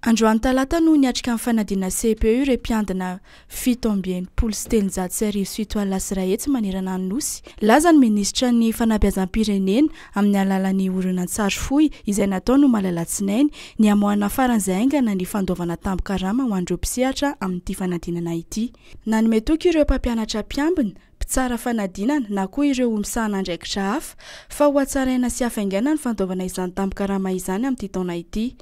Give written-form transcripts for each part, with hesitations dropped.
Androany talata no niatrika amin'ny fanadina CPU ireo mpiandina 7 manerana ny nosy. Laza ny minisitra ny fanabeazam-pirenena amin'ny alalan'ny horonan-tsary fohy izay natao no malalatsinainy ny amoahana faran'izay aingana ny fandovana tambo-karama ho an'ireo mpisehatra amin'ity fanadinana ity. Nanome toky ireo mpampianatra mpiambina, mpitsara fanadinana na koa ireo misahana andraikitra hafa fa ho hatsaraina sy hafaingana ny fandovana izany tambo-karama izany amin'ity taona ity.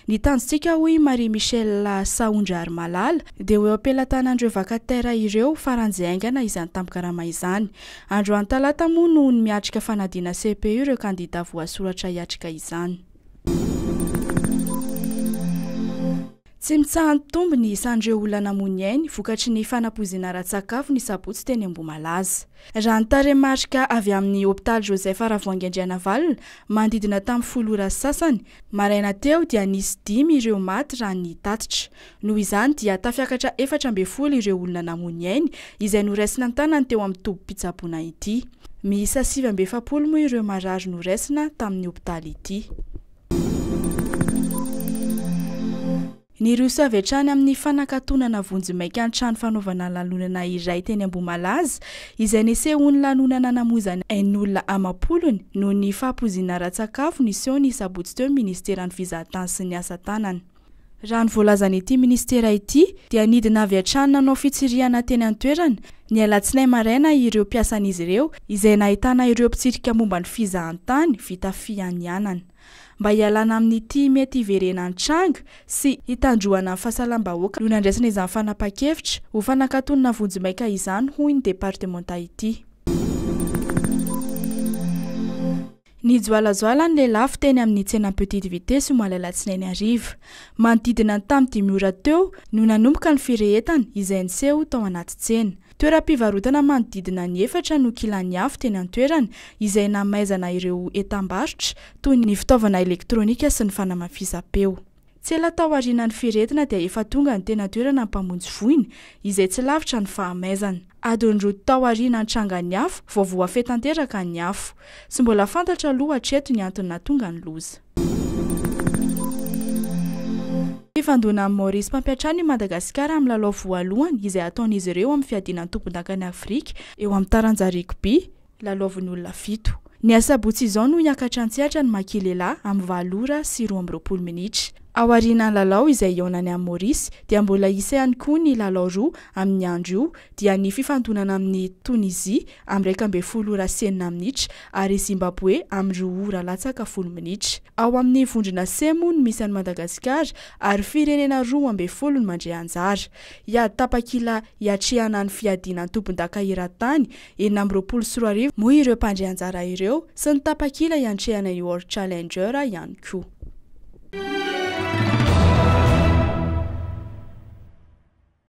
Ny tanjontsika hoy Marie Michel Saondra ary Malala dia ho eo ampelantanan'ireo vakatera ireo faran'izay aingana izany tambo-karama izany. Androany talata moa no miatrika fanadina CPU ireo kandida voasoratra hiatrika izany. Tsy mitsaha tombo ny isan'ireo olona namonyainy vokatry ny fanapozina ara-tsakafo ny sabotsy teny Ambohimalaza. Raha ny tarehimarika avy amin'ny hôpitaly Joseph Aravoangy-Andrianavalona manodidina tamin'ny 10 ora sasany, maraina teo dia nisy 5 ireo maty raha ny tatitra. Noho izany dia tafiakatra 14 ireo olona namonyainy izay noraisina ny tanany teo amin'ny tobim-pitsaboana ity. Miisa 770 moa ireo marary noraisina tamin'ny hôpitaly ity. Ny roso avy hatrany amin'ny fanakatonana vonjimaika an-trano fanaovana lanonana iray teny Ambohimalaza izay niseho ny lanonana namozana ain'olona amam-polony noho ny fampozina ara-tsakafo niseho ny sabotsy teo ministeran'ny fizahatany sy ny asa tanana. Raha ny voalazan'ity ministera ity dia nidina avy hatrany nanao fitsiriana teny an-toerana ny alatsinainy maraina ireo mpiasan'izy ireo izay nahitana ireo mpitsirika momba ny fizahantany vita fianianana. Mba hialana amin'ity mety hiverena ny tranga sy hitandroana ny fahasalam-bahoaka no nandraisana izany fanapa-kevitra ho fanakatonana vonjimaika izany hoy ny departementa ity. Ny joalajoala ny lelafy teny amin'ny tsena Petite Vitesse malalatsinainy ariva. Manodidina ny tamin'ny 10 ora teo no nanomboka ny firehetana izay niseho tao anaty tsena. Toeram-pivarotana manodidina ny 4 no kilany afo teny an-toerana izay namaizana ireo entam-barotra toy ny fitaovana elektronika sy ny fanamafisam-peo. Tsy ela tao aorianan'ny firehetana dia efa tonga ny teny an-toerana mpamonjy voina izay tsy lavitra ny fahamaizana. Adiny roa tao aorianan'ny trangany afo vao voafetanteraka ny afo. Tsy mbola fantatra aloha hatreto ny antony nahatonga ny loza. Fifandona amin'ny Maurice mpampiatrano i Madagasikara amin'ny lalao voalohany izay ataon'izy ireo amin'ny fiadinan'ny tompon-dakany Afrika eo amin'ny taranja rugby lalaoviny olona 7. Ny asabotsy izao no hiakatra an-tsehatra ny Makilela amin'ny 7 ora sy 12 minitra. Ao aorianan'ny lalao izay iaonany amin'ny Maurice dia mbola isa ihany koa ny lalao roa amin'ny andro io dia ny fifandonana amin'ny Tunisia amin'ny 12 ora sy 9 minitra ary Zimbabwe amin'ny 2 ora latsaka 10 minitra. Ao amin'ny vondrona C moa no misy an'i Madagasikara ary firenena 12 no mandray anjara. Iady tapakila hiatrehana ny fiadinan'ny tompon-daka eran-tany 2024 moa ireo mpandray anjara ireo sy ny tapakila hiantrehana ny World Challenger ihany koa.